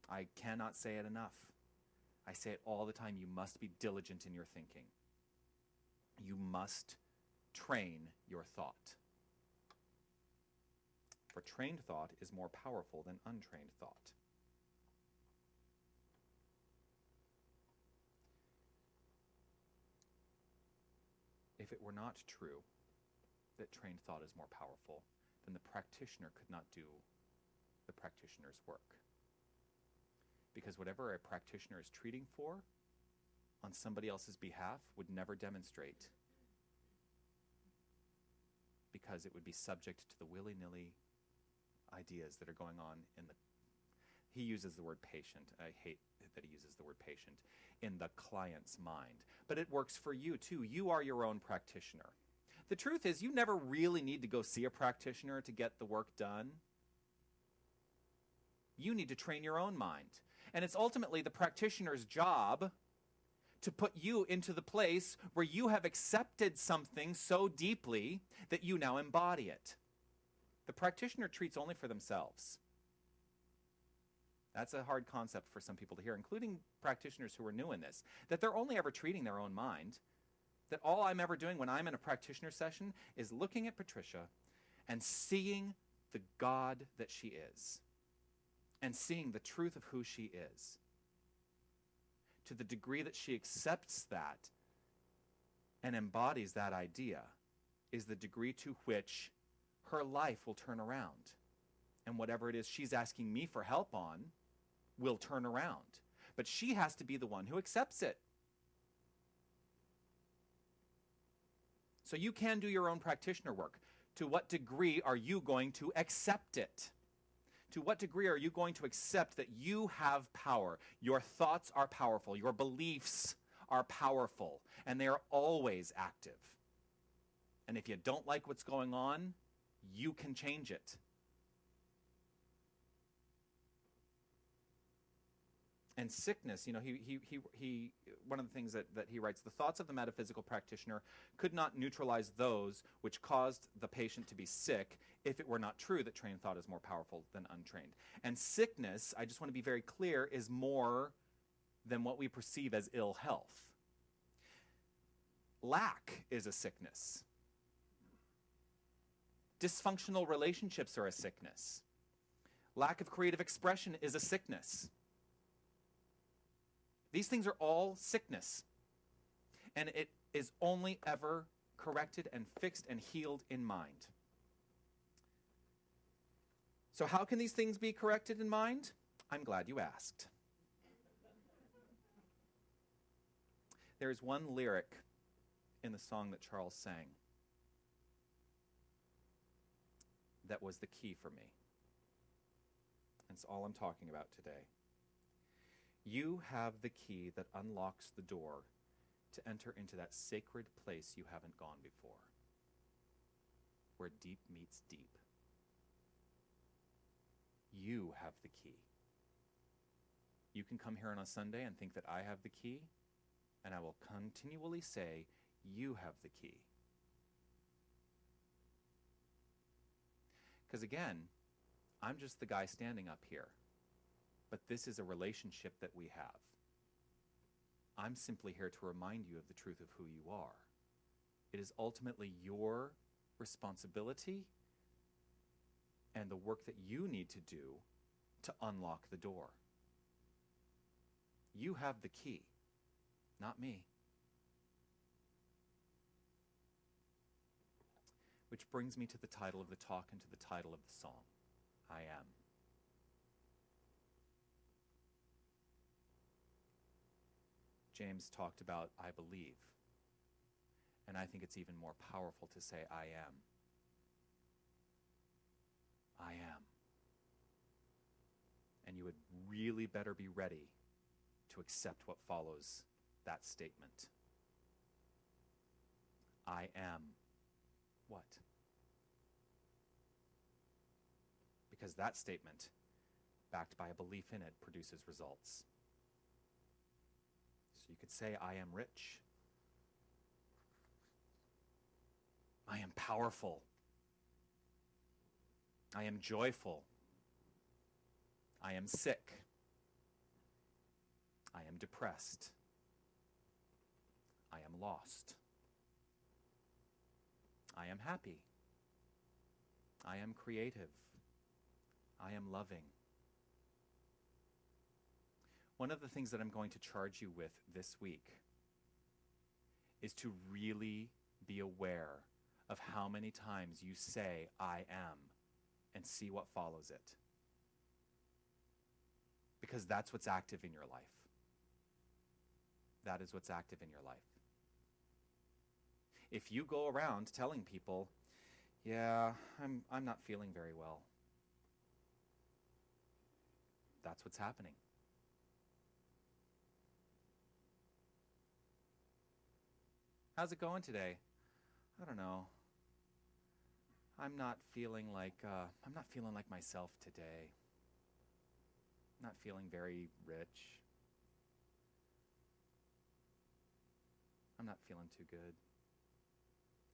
I cannot say it enough. I say it all the time. You must be diligent in your thinking. You must train your thought. for trained thought is more powerful than untrained thought. If it were not true that trained thought is more powerful, then the practitioner could not do the practitioner's work. Because whatever a practitioner is treating for on somebody else's behalf would never demonstrate, because it would be subject to the willy-nilly ideas that are going on in the, he uses the word patient, I hate that he uses the word patient, in the client's mind. But it works for you too. You are your own practitioner. The truth is, you never really need to go see a practitioner to get the work done. You need to train your own mind. And it's ultimately the practitioner's job to put you into the place where you have accepted something so deeply that you now embody it. The practitioner treats only for themselves. That's a hard concept for some people to hear, including practitioners who are new in this, that they're only ever treating their own mind, that all I'm ever doing when I'm in a practitioner session is looking at Patricia and seeing the God that she is, and seeing the truth of who she is. To the degree that she accepts that and embodies that idea is the degree to which her life will turn around. And whatever it is she's asking me for help on will turn around. But she has to be the one who accepts it. So you can do your own practitioner work. To what degree are you going to accept it? To what degree are you going to accept that you have power? Your thoughts are powerful. Your beliefs are powerful. And they are always active. And if you don't like what's going on, you can change it. And sickness, you know, he one of the things that he writes, the thoughts of the metaphysical practitioner could not neutralize those which caused the patient to be sick if it were not true that trained thought is more powerful than untrained. And sickness, I just want to be very clear, is more than what we perceive as ill health. Lack is a sickness. Dysfunctional relationships are a sickness. Lack of creative expression is a sickness. These things are all sickness. And it is only ever corrected and fixed and healed in mind. So how can these things be corrected in mind? I'm glad you asked. There's one lyric in the song that Charles sang that was the key for me. And it's all I'm talking about today. You have the key that unlocks the door to enter into that sacred place you haven't gone before, where deep meets deep. You have the key. You can come here on a Sunday and think that I have the key, and I will continually say, you have the key. Because again, I'm just the guy standing up here. But this is a relationship that we have. I'm simply here to remind you of the truth of who you are. It is ultimately your responsibility and the work that you need to do to unlock the door. You have the key, not me. Which brings me to the title of the talk and to the title of the song, I Am. James talked about I believe, and I think it's even more powerful to say I am. I am. And you would really better be ready to accept what follows that statement. I am what? Because that statement, backed by a belief in it, produces results. So you could say, I am rich. I am powerful. I am joyful. I am sick. I am depressed. I am lost. I am happy. I am creative. am loving. One of the things that I'm going to charge you with this week is to really be aware of how many times you say, I am, and see what follows it. Because that's what's active in your life. That is what's active in your life. If you go around telling people, yeah, I'm not feeling very well, that's what's happening. How's it going today? I don't know. I'm not feeling like myself today. I'm not feeling very rich. I'm not feeling too good.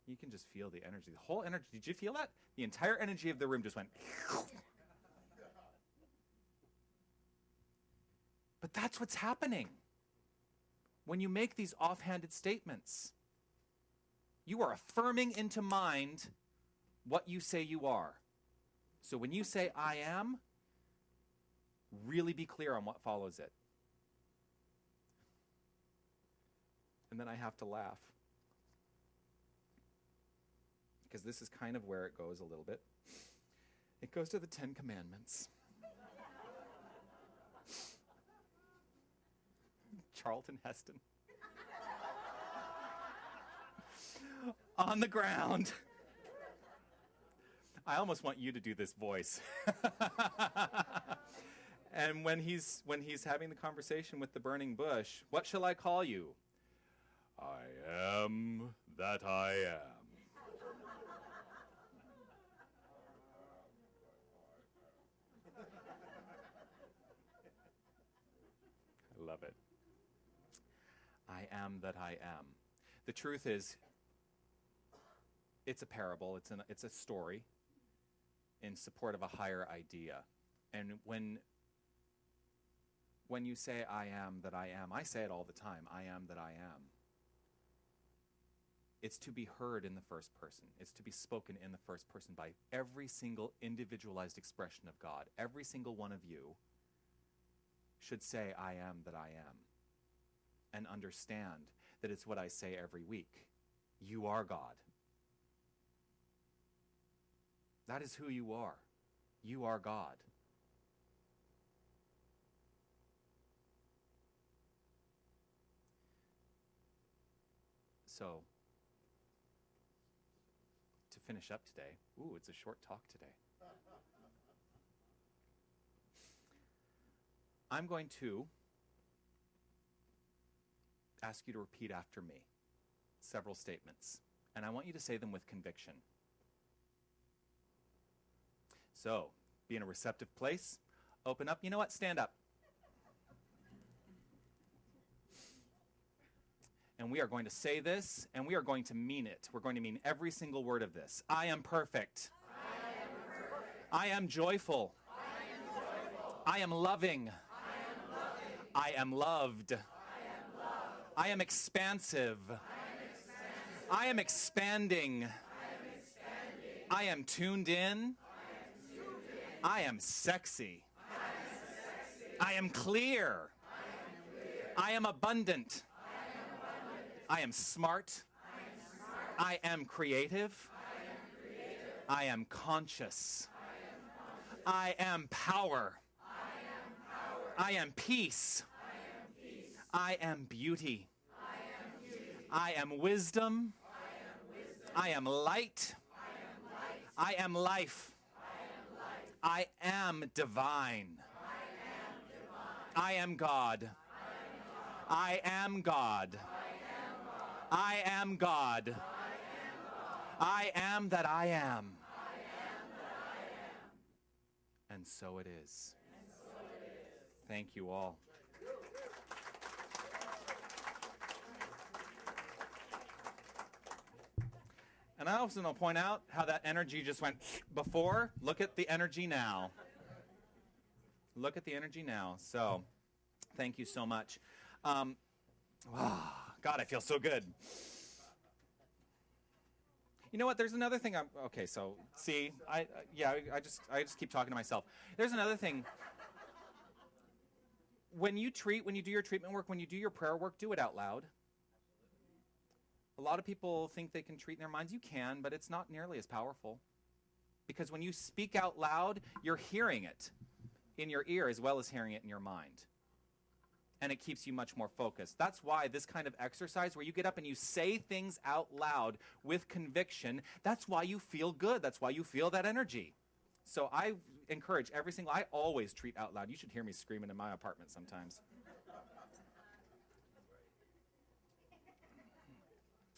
You can just feel the energy. The whole energy. Did you feel that? The entire energy of the room just went. But that's what's happening when you make these offhanded statements. You are affirming into mind what you say you are. So when you say, I am, really be clear on what follows it. And then I have to laugh. Because this is kind of where it goes a little bit. It goes to the 10 Commandments. Charlton Heston. On the ground. I almost want you to do this voice. And when he's having the conversation with the burning bush, what shall I call you? I am that I am. I love it. I am that I am. The truth is, it's a parable, it's a story in support of a higher idea. And when you say, I am that I am, I say it all the time, I am that I am. It's to be heard in the first person. It's to be spoken in the first person by every single individualized expression of God. Every single one of you should say, I am that I am. And understand that it's what I say every week. You are God. That is who you are. You are God. So, to finish up today, it's a short talk today. I'm going to ask you to repeat after me several statements, and I want you to say them with conviction. So, be in a receptive place, open up. You know what? Stand up. And we are going to say this, and we are going to mean it. We're going to mean every single word of this. I am perfect. I am joyful. I am loving. I am loved. I am expansive. I am expanding. I am tuned in. I am sexy. I am clear. I am abundant. I am smart. I am creative. I am conscious. I am power. I am peace. I am beauty. I am wisdom. I am light. I am life. I am divine. I am God. I am God. I am God. I am that I am. And so it is. Thank you all. And I also want to point out how that energy just went before. Look at the energy now. Look at the energy now. So, thank you so much. God, I feel so good. You know what? There's another thing. Okay. So see, I just keep talking to myself. There's another thing. When you do your treatment work, when you do your prayer work, do it out loud. A lot of people think they can treat in their minds. You can, but it's not nearly as powerful. Because when you speak out loud, you're hearing it in your ear as well as hearing it in your mind. And it keeps you much more focused. That's why this kind of exercise where you get up and you say things out loud with conviction, that's why you feel good. That's why you feel that energy. So I encourage I always treat out loud. You should hear me screaming in my apartment sometimes.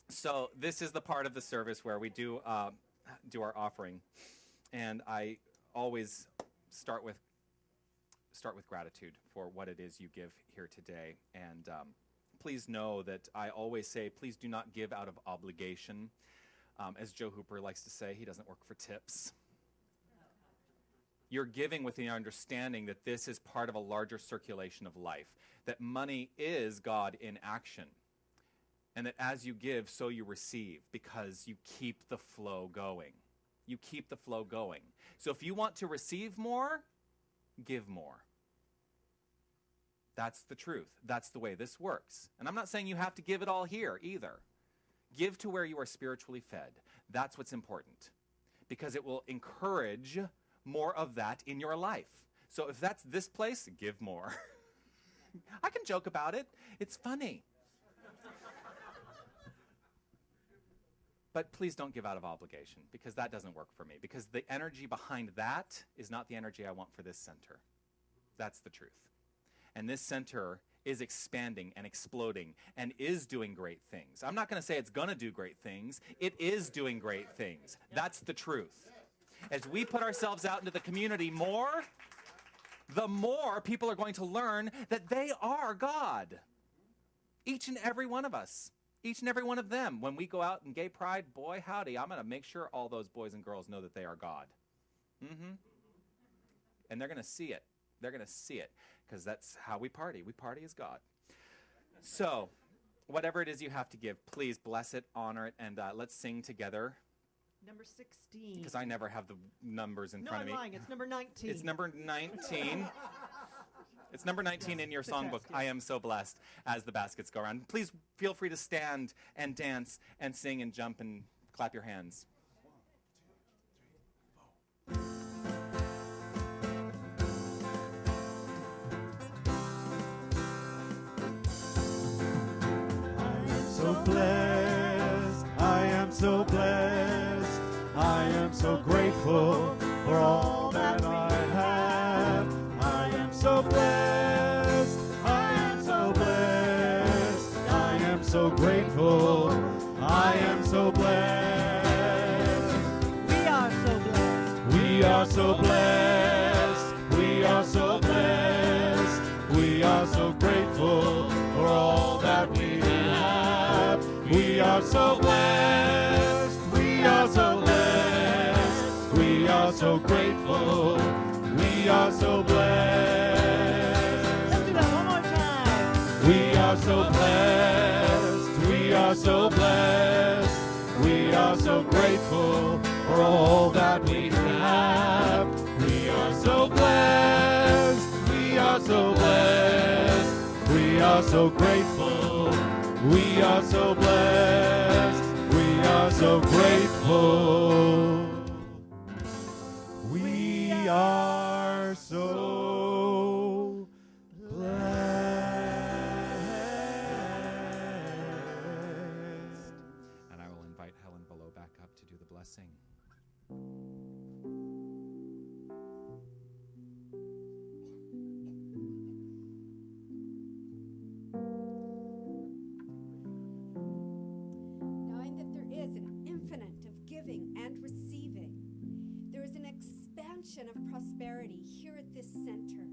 So this is the part of the service where we do our offering. And I always start with gratitude for what it is you give here today. And please know that I always say, please do not give out of obligation. As Joe Hooper likes to say, he doesn't work for tips. You're giving with the understanding that this is part of a larger circulation of life, that money is God in action, and that as you give, so you receive, because you keep the flow going. You keep the flow going. So if you want to receive more, give more. That's the truth. That's the way this works. And I'm not saying you have to give it all here either. Give to where you are spiritually fed. That's what's important, because it will encourage more of that in your life. So if that's this place, give more. I can joke about it. It's funny. But please don't give out of obligation, because that doesn't work for me, because the energy behind that is not the energy I want for this center. That's the truth. And this center is expanding and exploding and is doing great things. I'm not going to say it's going to do great things. It is doing great things. That's the truth. As we put ourselves out into the community more, the more people are going to learn that they are God. Each and every one of us. Each and every one of them. When we go out in gay pride, boy, howdy, I'm going to make sure all those boys and girls know that they are God. And they're going to see it. They're going to see it, because that's how we party. We party as God. So, whatever it is you have to give, please bless it, honor it, and let's sing together. Number 16. Because I never have the numbers in front of me. No, I'm lying. It's number 19. It's number 19. It's number 19 in your songbook. I am so blessed, as the baskets go around. Please feel free to stand and dance and sing and jump and clap your hands. So blessed, I am so blessed, I am so grateful for all that I have. I am so blessed, I am so blessed, I am so grateful, I am so blessed. We are so blessed. We are so blessed, we are so blessed, we are so grateful for all that we have. We are so blessed, we are so blessed, we are so grateful, we are so blessed. Let's do that one more time. We are so blessed, we are so blessed, we are so grateful for all that we have. We are so blessed, we are so blessed, we are so grateful, we are so blessed, we are so grateful. We are so blessed. And I will invite Helen below back up to do the blessing. Knowing that there is an infinite of giving and receiving, there is an expansion of prosperity here at this center.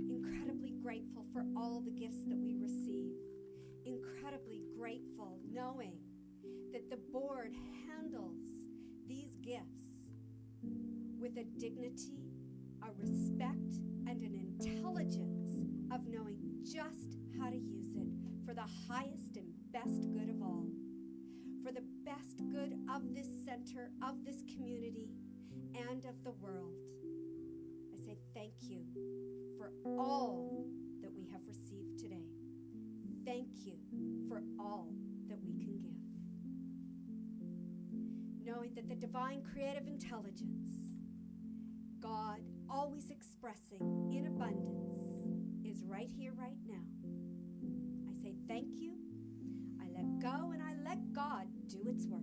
Incredibly grateful for all the gifts that we receive. Incredibly grateful knowing that the board handles these gifts with a dignity, a respect, and an intelligence of knowing just how to use it for the highest and best good of all. for the best good of this center, of this community, and of the world. I say thank you for all that we have received today. Thank you for all that we can give. Knowing that the divine creative intelligence, God always expressing in abundance, is right here, right now. I say thank you. I let go and I let God do its work.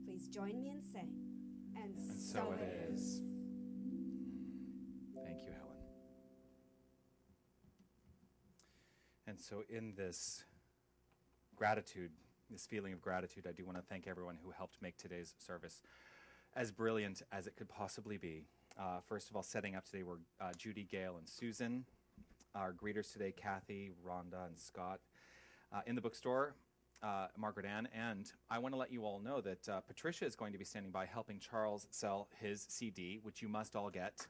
Please join me in saying, and so it is. Thank you, Helen. And so in this gratitude, this feeling of gratitude, I do want to thank everyone who helped make today's service as brilliant as it could possibly be. First of all, setting up today were Judy, Gail, and Susan. Our greeters today, Kathy, Rhonda, and Scott. In the bookstore, Margaret Ann. And I want to let you all know that Patricia is going to be standing by helping Charles sell his CD, which you must all get.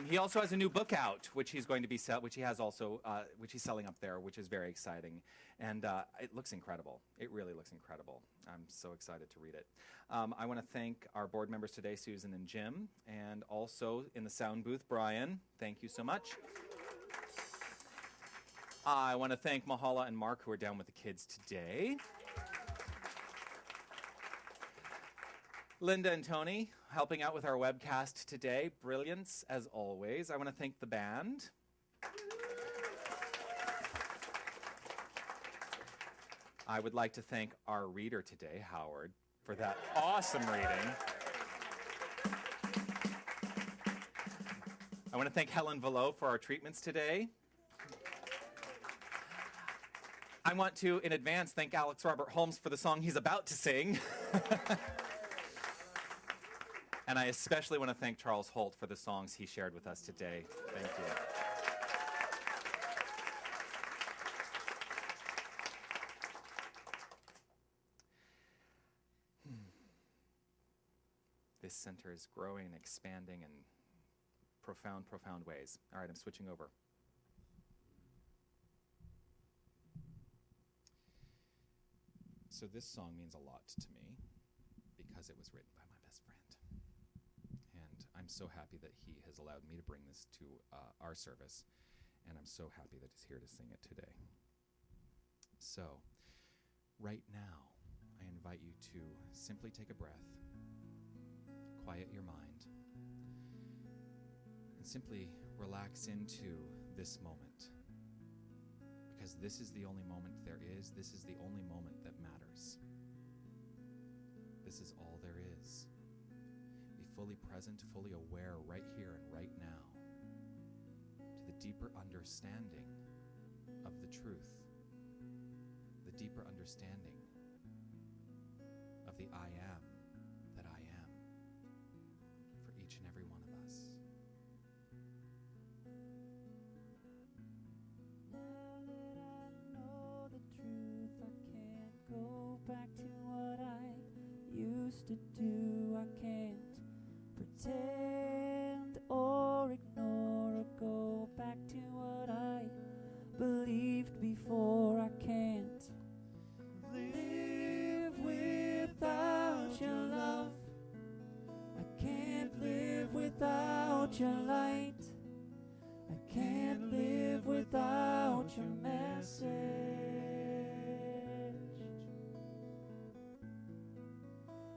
He also has a new book out, which he's going to be which he's selling up there, which is very exciting, and it looks incredible. It really looks incredible. I'm so excited to read it. I want to thank our board members today, Susan and Jim, and also in the sound booth, Brian. Thank you so much. I want to thank Mahala and Mark, who are down with the kids today. Linda and Tony, helping out with our webcast today. Brilliance, as always. I want to thank the band. I would like to thank our reader today, Howard, for that awesome reading. I want to thank Helen Velo for our treatments today. I want to, in advance, thank Alex Robert Holmes for the song he's about to sing. And I especially want to thank Charles Holt for the songs he shared with us today. Thank you. This center is growing and expanding in profound, profound ways. All right, I'm switching over. So this song means a lot to me because it was written by my best friend. And I'm so happy that he has allowed me to bring this to our service, and I'm so happy that he's here to sing it today. So, right now, I invite you to simply take a breath, quiet your mind, and simply relax into this moment. Because this is the only moment there is. This is the only moment that matters. This is all there is. Be fully present, fully aware right here and right now to the deeper understanding of the truth, the deeper understanding of the I am that I am for each and every one of us. Now that I know the truth, I can't go back to what I used to do. I can't pretend or ignore or go back to what I believed before. I can't live without your love. I can't live without your light. I can't live without your message.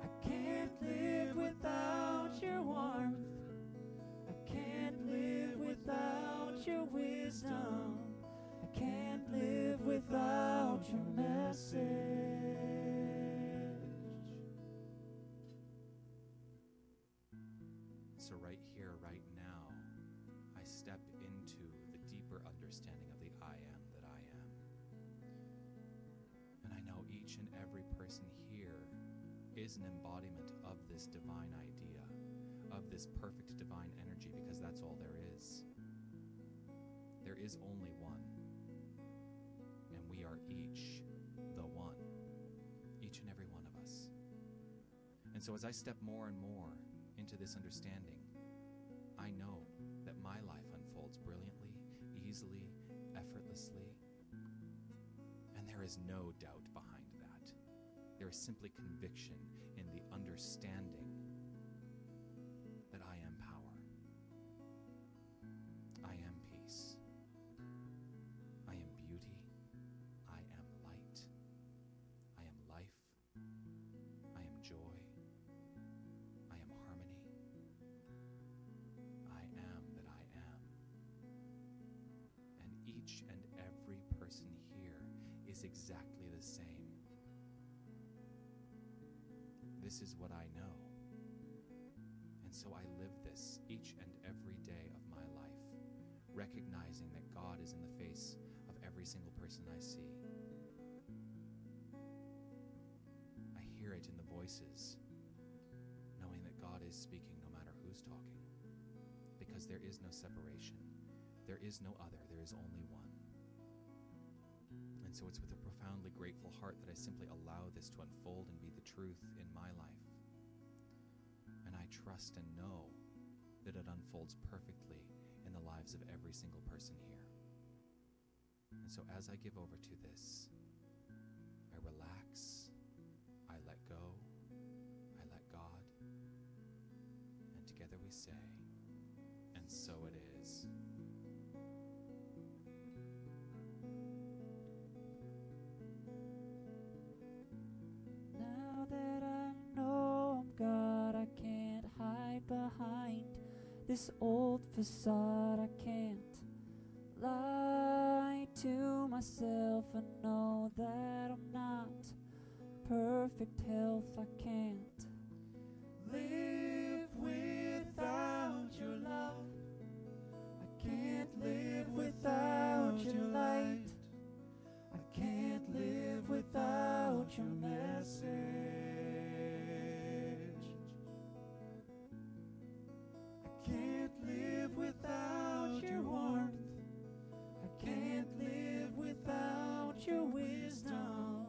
I can't live without your warmth. I can't live without your wisdom. I can't live without your message. So right here, right now, I step into the deeper understanding of the I am that I am. And I know each and every person here is an embodiment of this divine idea, of this perfect divine energy, because that's all there is. There is only one. And we are each the one. Each and every one of us. And so as I step more and more into this understanding, I know that my life unfolds brilliantly, easily, effortlessly, and there is no doubt behind that. There is simply conviction in the understanding that I am power. I am peace. I am beauty. I am light. I am life. I am joy. I am harmony. I am that I am. And each and every person here is exactly the same. This is what I know. And so I live this each and every day of my life, recognizing that God is in the face of every single person I see. I hear it in the voices, knowing that God is speaking no matter who's talking, because there is no separation. There is no other. There is only one. And so it's with a profoundly grateful heart that I simply allow this to unfold and be the truth in my life. And I trust and know that it unfolds perfectly in the lives of every single person here. And so as I give over to this, I relax, I let go, I let God, and together we say, and so it is. Now that I know I'm God, I can't hide behind this old facade. I can't lie to myself and know that I'm not perfect health. I can't live without your love. I can't live without your light. I can't live without your message. I can't live without your warmth. I can't live without your wisdom.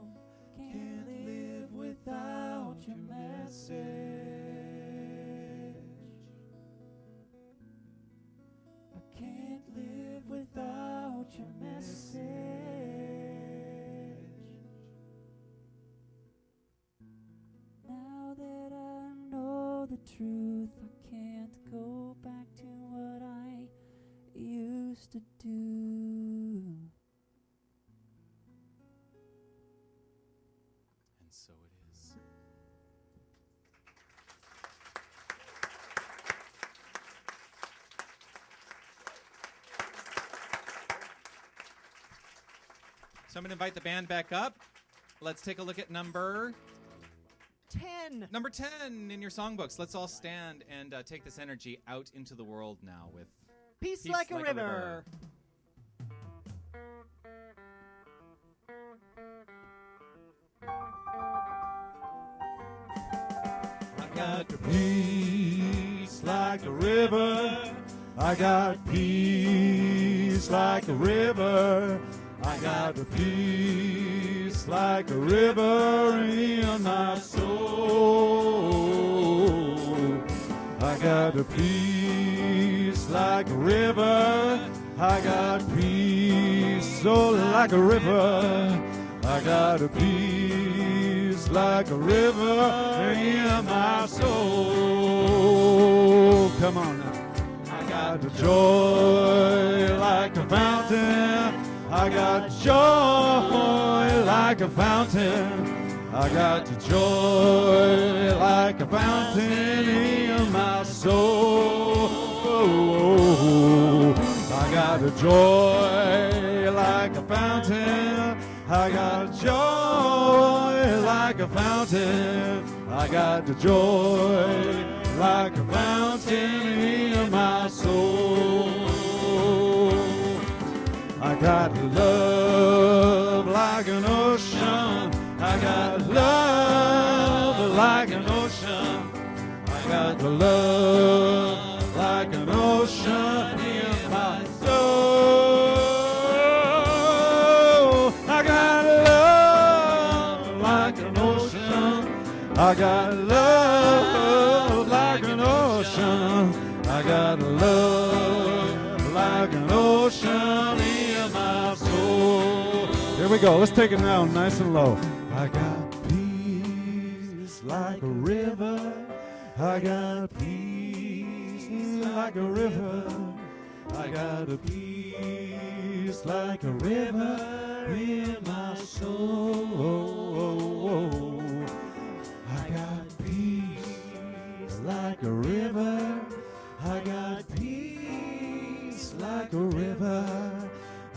Can't live without your message. I can't live without your message. Now that I know the truth, I can't go back to what I used to do. And so it is. So I'm going to invite the band back up. Let's take a look at number 10. Number 10 in your songbooks. Let's all stand and take this energy out into the world now with Peace, Peace like a Like a river. I got the peace like a river. I got peace like a river. I got the peace like a river in my soul. I got the peace like a river. I got peace so like a river. I got a peace like a river in my soul. Come on now. I got the joy like a fountain. I got joy like a fountain. I got the joy like a fountain in my soul. I got the joy like a fountain. I got joy like a fountain. I got the joy like a fountain in my soul. I got love like an ocean. I got love like an ocean. I got the love like an ocean in my soul. I got love like an ocean. I got love like an ocean. I got love like an ocean in my soul. Here we go. Let's take it down nice and low. I got peace like a river. I got peace like a river. I got a peace like a river in my soul. I got peace like a river. I got peace like a river.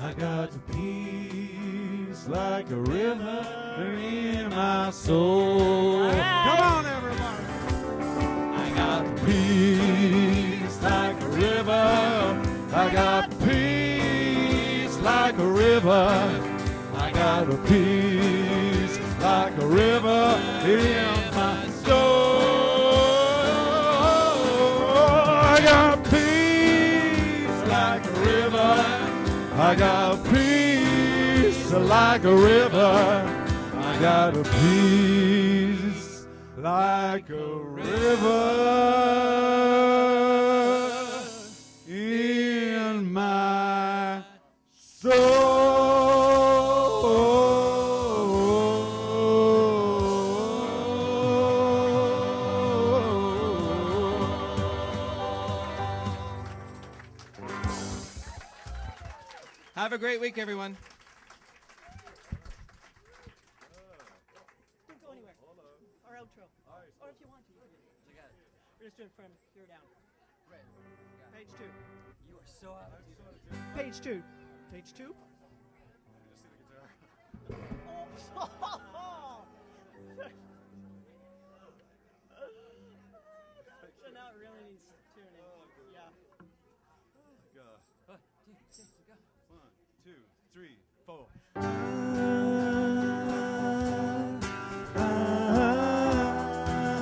I got peace like a river in my soul. Come on, everybody. I got peace like a river. I got peace like a river. I got a peace like a river in my soul. I got peace like a river. I got peace like a river. I got a peace like a river in my Have a great week, everyone. Don't go anywhere. Our outro. Or if you want to. We're just doing from here down. Page 2. You are so out. Page 2. Page 2.